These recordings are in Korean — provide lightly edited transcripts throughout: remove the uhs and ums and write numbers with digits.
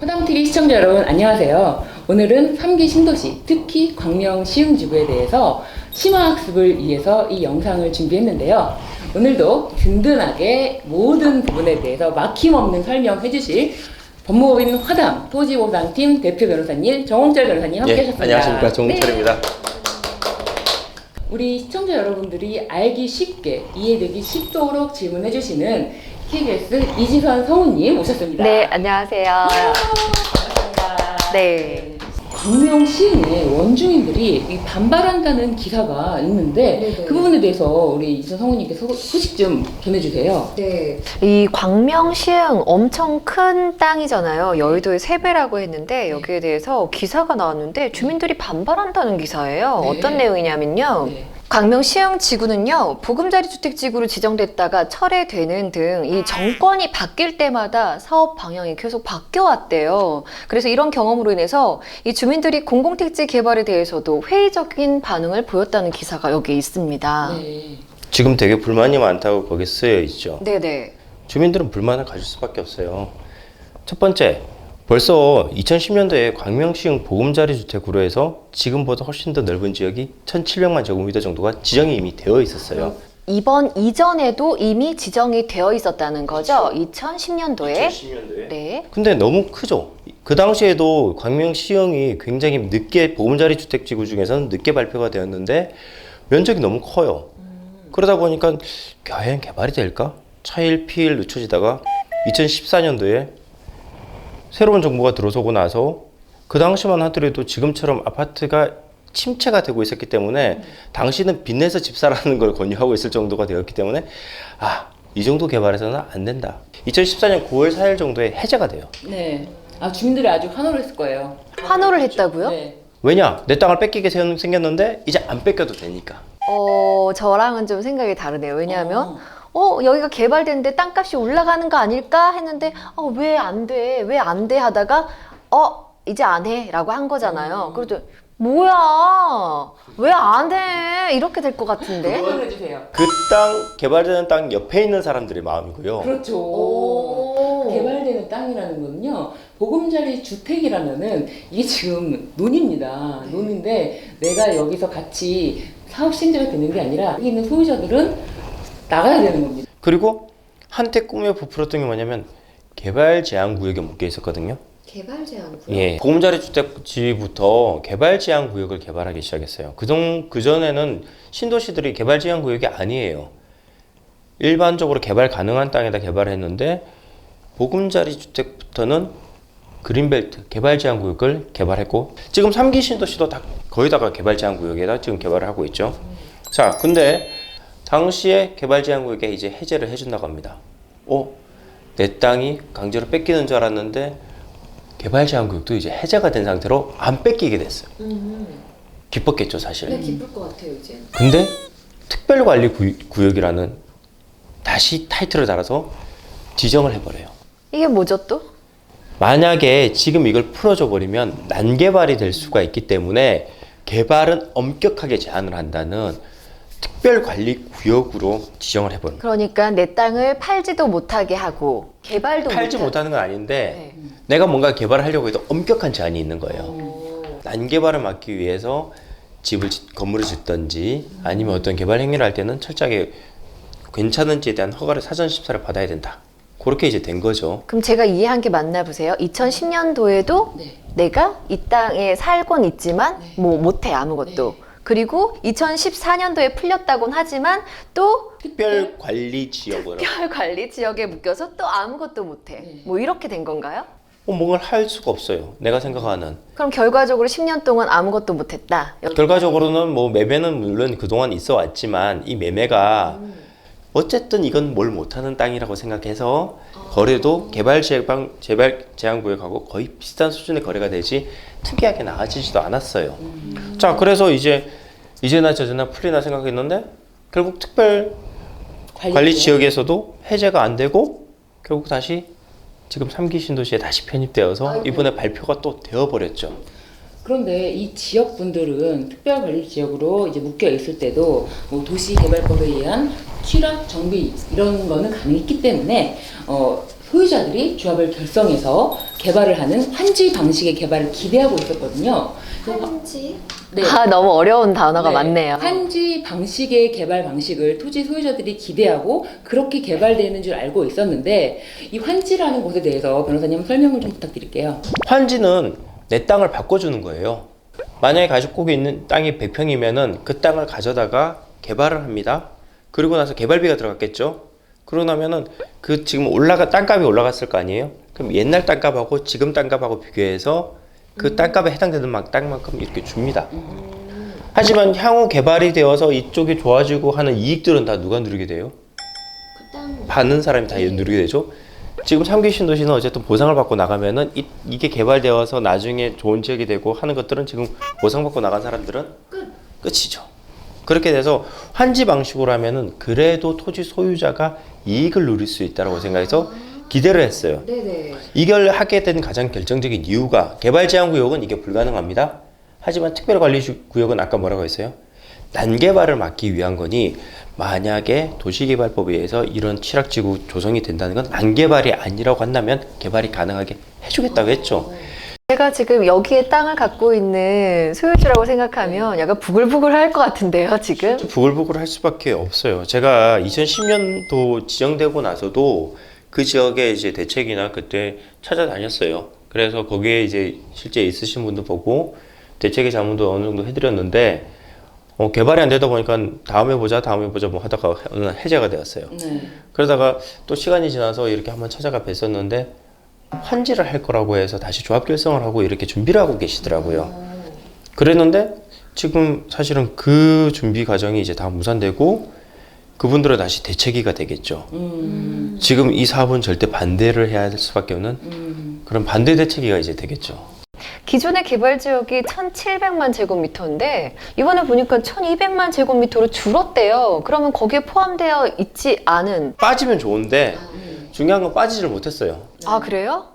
화담TV 시청자 여러분 안녕하세요. 오늘은 3기 신도시, 특히 광명 시흥지구에 대해서 심화학습을 위해서 이 영상을 준비했는데요. 오늘도 든든하게 모든 부분에 대해서 막힘없는 설명해 주실 법무법인 화담 토지보상팀 대표 변호사님 정홍철 변호사님 함께 하셨습니다. 안녕하십니까, 정홍철입니다. 우리 시청자 여러분들이 알기 쉽게 이해되기 쉽도록 질문해 주시는 KBS 이지선 성우님 오셨습니다. 네, 안녕하세요. 반갑습니다. 네. 광명 시흥에 원주민들이 반발한다는 기사가 있는데 네네. 그 부분에 대해서 우리 이지선 성우님께서 소식 좀 전해주세요. 네. 이 광명 시흥 엄청 큰 땅이잖아요. 여의도의 3배라고 했는데 여기에 대해서 기사가 나왔는데 주민들이 반발한다는 기사예요. 네. 어떤 내용이냐면요. 네. 광명 시흥 지구는요, 보금자리 주택 지구로 지정됐다가 철회되는 등 이 정권이 바뀔 때마다 사업 방향이 계속 바뀌어 왔대요. 그래서 이런 경험으로 인해서 이 주민들이 공공택지 개발에 대해서도 회의적인 반응을 보였다는 기사가 여기에 있습니다. 네. 지금 되게 불만이 많다고 거기 쓰여 있죠. 네네. 주민들은 불만을 가질 수밖에 없어요. 첫 번째, 벌써 2010년도에 광명시흥 보금자리 주택으로 해서 지금보다 훨씬 더 넓은 지역이 1,700만 제곱미터 정도가 지정이 이미 되어 있었어요. 이번 이전에도 이미 지정이 되어 있었다는 거죠? 2010년도에. 2010년도에. 네. 근데 너무 크죠. 그 당시에도 광명시흥이 굉장히 늦게 보금자리 주택지구 중에서는 늦게 발표가 되었는데 면적이 너무 커요. 그러다 보니까 과연 개발이 될까? 차일 피일 늦춰지다가 2014년도에 새로운 정부가 들어서고 나서 그 당시만 하더라도 지금처럼 아파트가 침체가 되고 있었기 때문에 당시는 빚내서 집 사라는 걸 권유하고 있을 정도가 되었기 때문에 이 정도 개발해서는 안 된다. 2014년 9월 4일 정도에 해제가 돼요. 네. 주민들이 아주 환호를 했을 거예요. 환호를 했다고요? 네. 왜냐? 내 땅을 뺏기게 생겼는데 이제 안 뺏겨도 되니까. 저랑은 좀 생각이 다르네요. 왜냐하면 여기가 개발됐는데 땅값이 올라가는 거 아닐까 했는데 왜 안 돼? 왜 안 돼? 하다가 이제 안 해? 라고 한 거잖아요. 그래도 뭐야? 왜 안 해? 이렇게 될 것 같은데? 설명해 주세요. 그 땅, 개발되는 땅 옆에 있는 사람들의 마음이고요. 그렇죠. 오. 개발되는 땅이라는 거는요, 보금자리 주택이라면은 이게 지금 논입니다. 논인데 내가 여기서 같이 사업 시행자가 되는 게 아니라 여기 있는 소유자들은 나가야 되는 겁니다. 그리고 한때 꿈에 부풀었던 게 뭐냐면 개발 제한 구역에 묶여 있었거든요. 개발 제한 구역. 예. 보금자리 주택지부터 개발 제한 구역을 개발하기 시작했어요. 그전에는 신도시들이 개발 제한 구역이 아니에요. 일반적으로 개발 가능한 땅에다 개발했는데 보금자리 주택부터는 그린벨트 개발 제한 구역을 개발했고 지금 3기 신도시도 다 거의 다가 개발 제한 구역에다 지금 개발을 하고 있죠. 자, 근데 당시에 개발 제한 구역에 이제 해제를 해준다고 합니다. 내 땅이 강제로 뺏기는 줄 알았는데 개발 제한 구역도 이제 해제가 된 상태로 안 뺏기게 됐어요. 기뻤겠죠, 사실. 네, 기쁠 것 같아요, 이제. 근데 특별관리 구역이라는 다시 타이틀을 달아서 지정을 해버려요. 이게 뭐죠 또? 만약에 지금 이걸 풀어줘 버리면 난개발이 될 수가 있기 때문에 개발은 엄격하게 제한을 한다는 특별관리구역으로 지정을 해버립니다. 그러니까 내 땅을 팔지도 못하게 하고 개발도 팔지 못하는 건 아닌데 내가 뭔가 개발을 하려고 해도 엄격한 제한이 있는 거예요. 난개발을 막기 위해서 건물을 짓든지 아니면 어떤 개발 행위를 할 때는 철저하게 괜찮은지에 대한 허가를 사전 심사를 받아야 된다. 그렇게 이제 된 거죠. 그럼 제가 이해한 게 맞나 보세요. 2010년도에도 네. 내가 이 땅에 살곤 있지만 뭐 못해 아무것도. 그리고 2014년도에 풀렸다곤 하지만 또 특별관리지역으로 특별관리 지역에 묶여서 또 아무것도 못해. 네. 뭐 이렇게 된 건가요? 뭔가를 할 수가 없어요. 내가 생각하는. 그럼 결과적으로 10년 동안 아무것도 못했다. 결과적으로는 뭐 매매는 물론 그동안 있어 왔지만 이 매매가 어쨌든 이건 뭘 못하는 땅이라고 생각해서 거래도 개발 제한 구역하고 거의 비슷한 수준의 거래가 되지 특이하게 나아지지도 않았어요. 자, 그래서 이제나 저제나 풀리나 생각했는데 결국 특별 관리 지역에서도 해제가 안 되고 결국 다시 지금 3기 신도시에 다시 편입되어서 이번에 발표가 또 되어버렸죠. 그런데 이 지역 분들은 특별관리지역으로 이제 묶여 있을 때도 뭐 도시개발법에 의한 취락, 정비 이런 거는 가능했기 때문에 소유자들이 조합을 결성해서 개발을 하는 환지 방식의 개발을 기대하고 있었거든요. 한지? 네. 아, 너무 어려운 단어가 네. 많네요. 환지 방식의 개발 방식을 토지 소유자들이 기대하고 그렇게 개발되는 줄 알고 있었는데 이 환지라는 곳에 대해서 변호사님 설명을 좀 부탁드릴게요. 환지는 내 땅을 바꿔주는 거예요. 만약에 가지고 있는 땅이 100평이면은 그 땅을 가져다가 개발을 합니다. 그리고 나서 개발비가 들어갔겠죠. 그러고 나면은 그 지금 땅값이 올라갔을 거 아니에요. 그럼 옛날 땅값하고 지금 땅값하고 비교해서 그 땅값에 해당되는 땅만큼 이렇게 줍니다. 하지만 향후 개발이 되어서 이쪽이 좋아지고 하는 이익들은 다 누가 누리게 돼요? 그 땅. 받는 사람이 다 누리게 되죠. 지금 3기 신도시는 어쨌든 보상을 받고 나가면은 이게 개발되어서 나중에 좋은 지역이 되고 하는 것들은 지금 보상받고 나간 사람들은 끝이죠. 그렇게 돼서 환지 방식으로 하면은 그래도 토지 소유자가 이익을 누릴 수 있다고 생각해서 기대를 했어요. 네네. 이걸 하게 된 가장 결정적인 이유가 개발 제한 구역은 이게 불가능합니다. 하지만 특별관리구역은 아까 뭐라고 했어요? 난개발을 막기 위한 거니 만약에 도시개발법에 의해서 이런 취락지구 조성이 된다는 건 난개발이 아니라고 한다면 개발이 가능하게 해주겠다고 했죠. 제가 지금 여기에 땅을 갖고 있는 소유주라고 생각하면 약간 부글부글 할 것 같은데요, 지금? 부글부글 할 수밖에 없어요. 제가 2010년도 지정되고 나서도 그 지역에 이제 대책이나 그때 찾아다녔어요. 그래서 거기에 이제 실제 있으신 분도 보고 대책의 자문도 어느 정도 해드렸는데 개발이 안 되다 보니까 다음에 보자 뭐 하다가 어느 날 해제가 되었어요. 네. 그러다가 또 시간이 지나서 이렇게 한번 찾아가 뵀었는데 환지를 할 거라고 해서 다시 조합 결성을 하고 이렇게 준비를 하고 계시더라고요. 그랬는데 지금 사실은 그 준비 과정이 이제 다 무산되고 그분들은 다시 대책위가 되겠죠. 지금 이 사업은 절대 반대를 해야 될 수밖에 없는 그런 반대 대책위가 이제 되겠죠. 기존의 개발 지역이 1,700만 제곱미터인데 이번에 보니까 1,200만 제곱미터로 줄었대요. 그러면 거기에 포함되어 있지 않은 빠지면 좋은데 중요한 건 빠지지를 못했어요. 아, 그래요?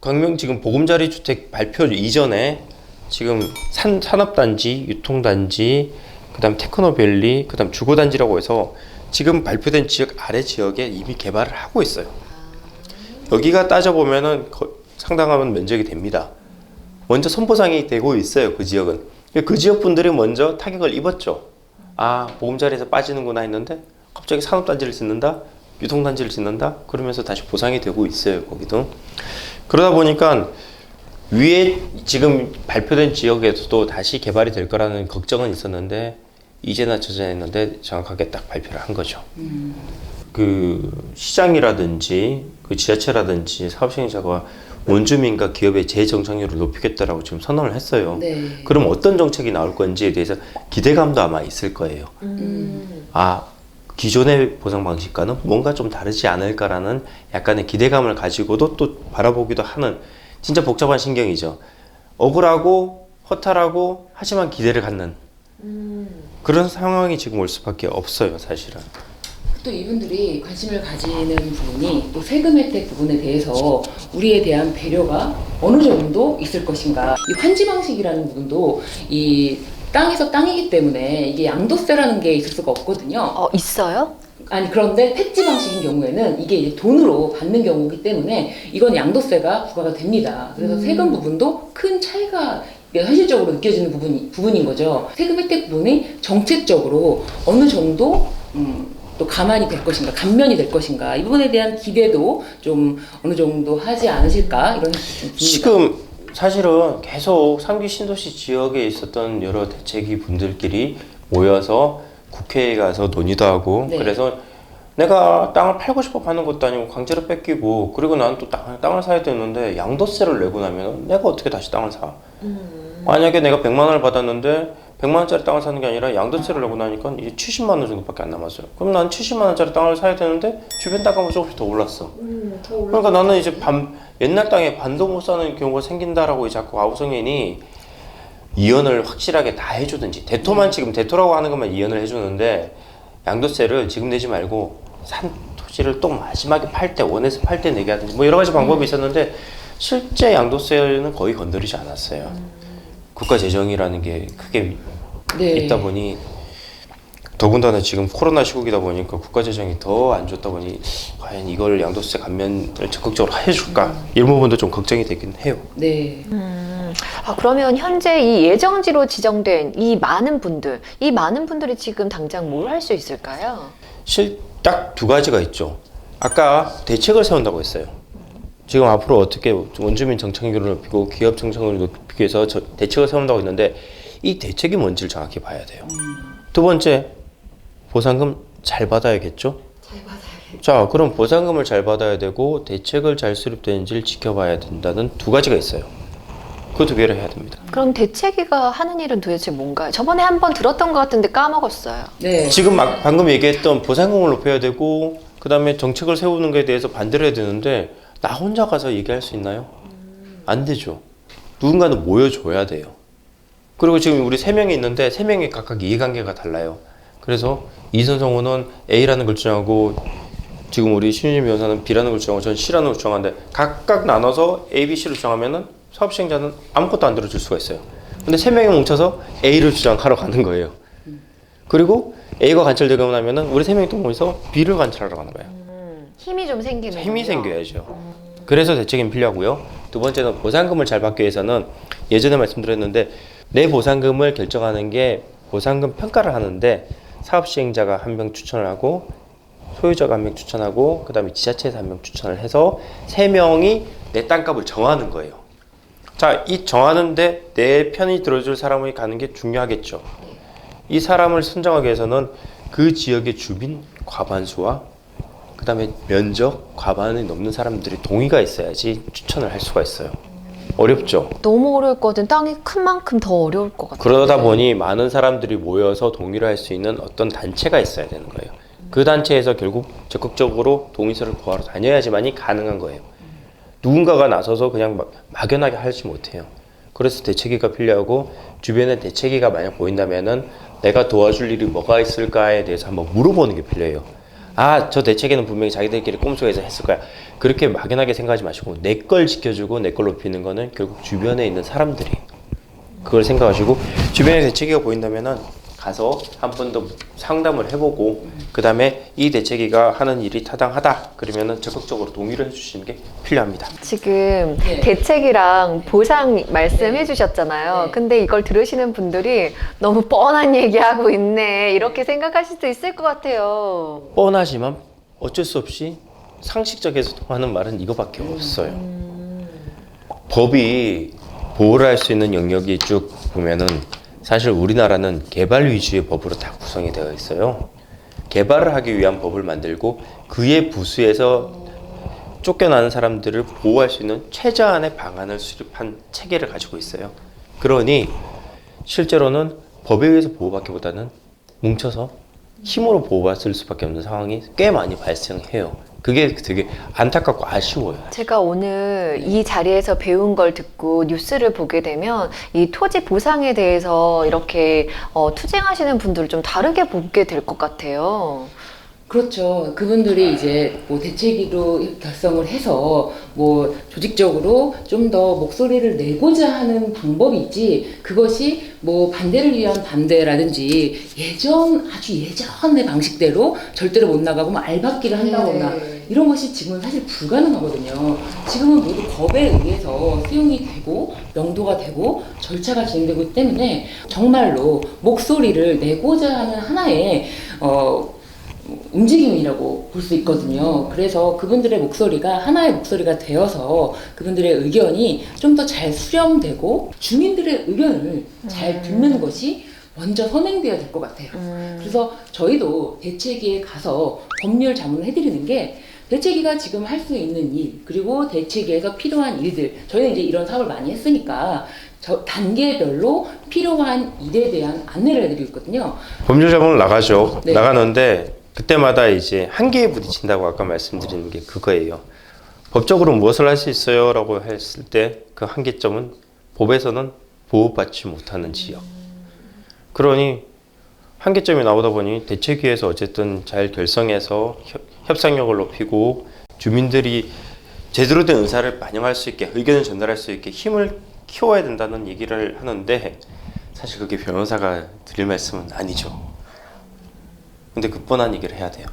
광명 지금 보금자리 주택 발표 이전에 지금 산업단지, 유통단지, 그다음 테크노밸리, 그다음 주거단지라고 해서 지금 발표된 지역 아래 지역에 이미 개발을 하고 있어요. 여기가 따져보면은 상당한 면적이 됩니다. 먼저 선보상이 되고 있어요. 그 지역은. 그 지역 분들이 먼저 타격을 입었죠. 아, 보금자리에서 빠지는구나 했는데 갑자기 산업단지를 짓는다, 유통단지를 짓는다, 그러면서 다시 보상이 되고 있어요. 거기도. 그러다 보니까 위에 지금 발표된 지역에서도 다시 개발이 될 거라는 걱정은 있었는데 이제나 저제나 했는데 정확하게 딱 발표를 한 거죠. 그 시장이라든지 그 지자체라든지 사업시행자가 원주민과 기업의 재정착률을 높이겠다라고 지금 선언을 했어요. 네. 그럼 어떤 정책이 나올 건지에 대해서 기대감도 아마 있을 거예요. 아, 기존의 보상 방식과는 뭔가 좀 다르지 않을까라는 약간의 기대감을 가지고도 또 바라보기도 하는 진짜 복잡한 신경이죠. 억울하고 허탈하고 하지만 기대를 갖는 그런 상황이 지금 올 수밖에 없어요, 사실은. 또 이분들이 관심을 가지는 부분이 또 세금 혜택 부분에 대해서 우리에 대한 배려가 어느 정도 있을 것인가. 이 환지 방식이라는 부분도 이 땅에서 땅이기 때문에 이게 양도세라는 게 있을 수가 없거든요. 있어요? 아니 그런데 택지 방식인 경우에는 이게 이제 돈으로 받는 경우이기 때문에 이건 양도세가 부과가 됩니다. 그래서 세금 부분도 큰 차이가 현실적으로 느껴지는 부분인 거죠. 세금 혜택 부분이 정책적으로 어느 정도 또 가만히 될 것인가, 감면이 될 것인가 이 부분에 대한 기대도 좀 어느 정도 하지 않으실까 이런 생각이 듭니다. 지금 사실은 계속 3기 신도시 지역에 있었던 여러 대책위 분들끼리 모여서 국회에 가서 논의도 하고 네. 그래서 내가 땅을 팔고 싶어 파는 것도 아니고 강제로 뺏기고 그리고 나는 또 땅을 사야 되는데 양도세를 내고 나면 내가 어떻게 다시 땅을 사? 만약에 내가 100만 원을 받았는데 100만 원짜리 땅을 사는 게 아니라 양도세를 내고 나니까 이제 70만 원 정도밖에 안 남았어요. 그럼 난 70만 원짜리 땅을 사야 되는데 주변 땅값이 조금씩 더 올랐어. 더 올라. 그러니까 나는 이제 옛날 땅에 반도 못 사는 경우가 생긴다라고 자꾸 아우성인이 이연을 확실하게 다 해주든지 대토만 지금 대토라고 하는 것만 이연을 해주는데 양도세를 지금 내지 말고 산 토지를 또 마지막에 팔 때 원해서 팔 때 내게 하든지 뭐 여러 가지 방법이 있었는데 실제 양도세는 거의 건드리지 않았어요. 국가 재정이라는 게 크게 네. 있다 보니 더군다나 지금 코로나 시국이다 보니까 국가 재정이 더 안 좋다 보니 과연 이걸 양도세 감면을 적극적으로 해줄까 이런 부분도 좀 걱정이 되긴 해요. 네. 그러면 현재 이 예정지로 지정된 이 많은 분들이 지금 당장 뭘 할 수 있을까요? 딱 두 가지가 있죠. 아까 대책을 세운다고 했어요. 지금 앞으로 어떻게 원주민 정착률을 높이고 기업 정착률을 높이기 위해서 대책을 세운다고 했는데 이 대책이 뭔지를 정확히 봐야 돼요. 두 번째, 보상금 잘 받아야겠죠? 잘 받아야겠다. 자, 그럼 보상금을 잘 받아야 되고 대책을 잘 수립되는지를 지켜봐야 된다는 두 가지가 있어요. 그 두 개를 해야 됩니다. 그럼 대책위가 하는 일은 도대체 뭔가요? 저번에 한번 들었던 것 같은데 까먹었어요. 네. 지금 방금 얘기했던 보상금을 높여야 되고 그 다음에 정책을 세우는 것에 대해서 반대를 해야 되는데 나 혼자 가서 얘기할 수 있나요? 안 되죠. 누군가는 모여줘야 돼요. 그리고 지금 우리 3명이 있는데 3명이 각각 이해관계가 달라요. 그래서 이선성 의원은 A라는 걸 주장하고 지금 우리 신유진 변호사는 B라는 걸 주장하고 저는 C라는 걸 주장하는데 각각 나눠서 A, B, C를 주장하면은 사업 시행자는 아무것도 안 들어줄 수가 있어요. 근데 3명이 뭉쳐서 A를 주장하러 가는 거예요. 그리고 A가 관철되고 나면은 우리 3명이 또 모여서 B를 관철하러 가는 거예요. 힘이 좀 생기는 힘이 생겨야죠. 그래서 대책이 필요하고요. 두 번째는 보상금을 잘 받기 위해서는 예전에 말씀드렸는데 내 보상금을 결정하는 게 보상금 평가를 하는데 사업 시행자가 1명 추천을 하고 소유자가 1명 추천하고 그 다음에 지자체에서 1명 추천을 해서 3명이 내 땅값을 정하는 거예요. 자, 이 정하는데 내 편이 들어줄 사람이 가는 게 중요하겠죠. 이 사람을 선정하기 위해서는 그 지역의 주민 과반수와 그 다음에 면적 과반이 넘는 사람들이 동의가 있어야지 추천을 할 수가 있어요. 어렵죠. 너무 어려울 것 같은 땅이 큰 만큼 더 어려울 것 같아요. 그러다 보니 많은 사람들이 모여서 동의를 할 수 있는 어떤 단체가 있어야 되는 거예요. 그 단체에서 결국 적극적으로 동의서를 구하러 다녀야지만이 가능한 거예요. 누군가가 나서서 그냥 막연하게 하지 못해요. 그래서 대책위가 필요하고 주변에 대책위가 만약 보인다면은 내가 도와줄 일이 뭐가 있을까에 대해서 한번 물어보는 게 필요해요. 아, 저 대책에는 분명히 자기들끼리 꼼수해서 했을 거야. 그렇게 막연하게 생각하지 마시고 내 걸 지켜주고 내 걸 높이는 거는 결국 주변에 있는 사람들이 그걸 생각하시고 주변에 대책위가 보인다면은 가서 한 번 더 상담을 해보고 그 다음에 이 대책위가 하는 일이 타당하다 그러면은 적극적으로 동의를 해주시는 게 필요합니다. 지금 네. 대책이랑 보상 말씀해 주셨잖아요. 네. 근데 이걸 들으시는 분들이 너무 뻔한 얘기하고 있네 이렇게 생각하실 수도 있을 것 같아요. 뻔하지만 어쩔 수 없이 상식적에서 하는 말은 이거밖에 없어요. 법이 보호를 할 수 있는 영역이 쭉 보면은 사실 우리나라는 개발 위주의 법으로 다 구성이 되어 있어요. 개발을 하기 위한 법을 만들고 그의 부수에서 쫓겨나는 사람들을 보호할 수 있는 최저한의 방안을 수립한 체계를 가지고 있어요. 그러니 실제로는 법에 의해서 보호받기보다는 뭉쳐서 힘으로 보호받을 수밖에 없는 상황이 꽤 많이 발생해요. 그게 되게 안타깝고 아쉬워요. 제가 오늘 이 자리에서 배운 걸 듣고 뉴스를 보게 되면 이 토지 보상에 대해서 이렇게 투쟁하시는 분들을 좀 다르게 보게 될 것 같아요. 그렇죠. 그분들이 이제 뭐 대책위로 결성을 해서 뭐 조직적으로 좀 더 목소리를 내고자 하는 방법이지 그것이 뭐 반대를 위한 반대라든지 아주 예전의 방식대로 절대로 못 나가고 뭐 알박기를 한다거나 이런 것이 지금은 사실 불가능하거든요. 지금은 모두 법에 의해서 수용이 되고 명도가 되고 절차가 진행되고 때문에 정말로 목소리를 내고자 하는 하나의 움직임이라고 볼 수 있거든요. 그래서 그분들의 목소리가 하나의 목소리가 되어서 그분들의 의견이 좀 더 잘 수렴되고 주민들의 의견을 잘 듣는 것이 먼저 선행되어야 될 것 같아요. 그래서 저희도 대책위에 가서 법률 자문을 해드리는 게 대책위가 지금 할 수 있는 일 그리고 대책위에서 필요한 일들 저희는 이제 이런 사업을 많이 했으니까 단계별로 필요한 일에 대한 안내를 해드리고 있거든요. 법률 자문을 나가죠. 네. 나가는데 그때마다 이제 한계에 부딪힌다고 아까 말씀드리는 게 그거예요. 법적으로 무엇을 할 수 있어요? 라고 했을 때 그 한계점은 법에서는 보호받지 못하는 지역. 그러니 한계점이 나오다 보니 대책위에서 어쨌든 잘 결성해서 협상력을 높이고 주민들이 제대로 된 의사를 반영할 수 있게 의견을 전달할 수 있게 힘을 키워야 된다는 얘기를 하는데 사실 그게 변호사가 드릴 말씀은 아니죠. 근데 그 뻔한 얘기를 해야 돼요.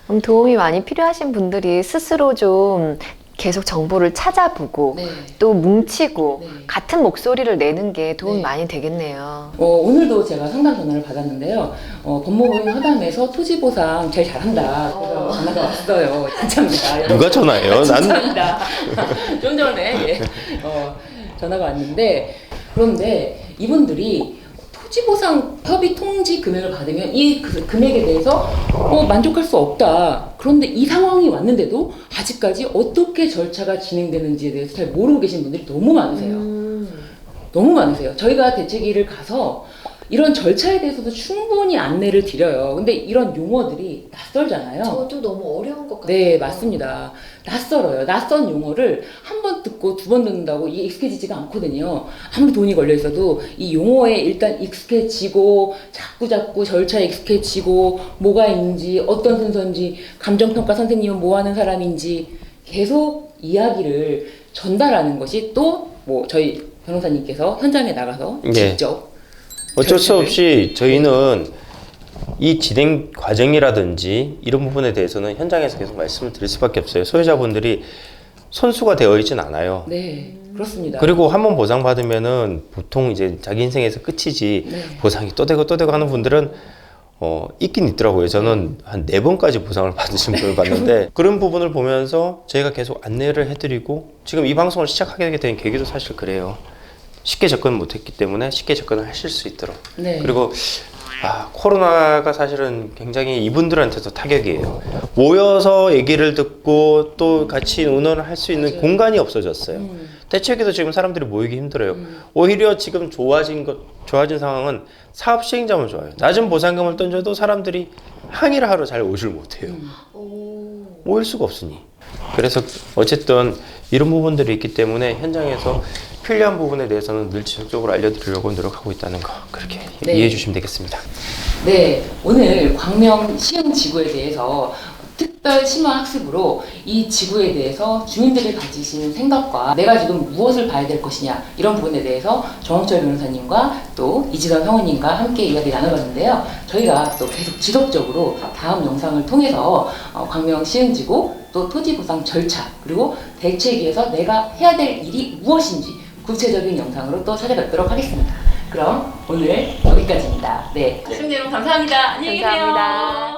그럼 도움이 많이 필요하신 분들이 스스로 좀 계속 정보를 찾아보고 네. 또 뭉치고 네. 같은 목소리를 내는 게 도움이 네. 많이 되겠네요. 오늘도 제가 상담 전화를 받았는데요. 법무부인 허담에서 토지보상 제일 잘한다. 그래서 전화가 왔어요. 진짜입니다. 누가 전화해요? 난 진짜입니다. 좀 전에 예. 전화가 왔는데 그런데 이분들이 토지보상 협의 통지 금액을 받으면 이 금액에 대해서 만족할 수 없다. 그런데 이 상황이 왔는데도 아직까지 어떻게 절차가 진행되는지에 대해서 잘 모르고 계신 분들이 너무 많으세요. 너무 많으세요. 저희가 대책위를 가서 이런 절차에 대해서도 충분히 안내를 드려요. 근데 이런 용어들이 낯설잖아요. 저도 너무 어려운 것 같아요. 네, 맞습니다. 낯설어요. 낯선 용어를 한 번 듣고 두 번 듣는다고 이게 익숙해지지가 않거든요. 아무리 돈이 걸려 있어도 이 용어에 일단 익숙해지고 자꾸 절차에 익숙해지고 뭐가 있는지 어떤 순서인지 감정평가 선생님은 뭐 하는 사람인지 계속 이야기를 전달하는 것이 또 뭐 저희 변호사님께서 현장에 나가서 예. 직접 어쩔 수 절차를- 없이 저희는 이 진행 과정이라든지 이런 부분에 대해서는 현장에서 계속 말씀을 드릴 수밖에 없어요. 소유자분들이 선수가 되어 있진 않아요. 네, 그렇습니다. 그리고 한 번 보상받으면은 보통 이제 자기 인생에서 끝이지 네. 보상이 또 되고 하는 분들은 있긴 있더라고요. 저는 한 4번까지 보상을 받으신 분을 봤는데 그런 부분을 보면서 저희가 계속 안내를 해드리고 지금 이 방송을 시작하게 된 계기도 사실 그래요. 쉽게 접근 못했기 때문에 쉽게 접근을 하실 수 있도록. 네. 그리고 코로나가 사실은 굉장히 이분들한테도 타격이에요. 모여서 얘기를 듣고 또 같이 의논을 할 수 있는 맞아요. 공간이 없어졌어요. 대책에도 지금 사람들이 모이기 힘들어요. 오히려 지금 좋아진 상황은 사업 시행자만 좋아요. 낮은 보상금을 던져도 사람들이 항의를 하러 잘 오질 못해요. 모일 수가 없으니. 그래서 어쨌든 이런 부분들이 있기 때문에 현장에서 필요한 부분에 대해서는 늘 지속적으로 알려드리려고 노력하고 있다는 거 그렇게 네. 이해해 주시면 되겠습니다. 네, 오늘 광명 시흥 지구에 대해서 특별 심화 학습으로 이 지구에 대해서 주민들이 가지신 생각과 내가 지금 무엇을 봐야 될 것이냐 이런 부분에 대해서 정홍철 변호사님과 또 이지선 성우님과 함께 이야기 나눠봤는데요. 저희가 또 계속 지속적으로 다음 영상을 통해서 광명 시흥 지구 또 토지 보상 절차 그리고 대책위에서 내가 해야 될 일이 무엇인지 구체적인 영상으로 또 찾아뵙도록 하겠습니다. 그럼 오늘 여기까지입니다. 네, 시청자 여러분 감사합니다. 안녕히 계세요. 감사합니다.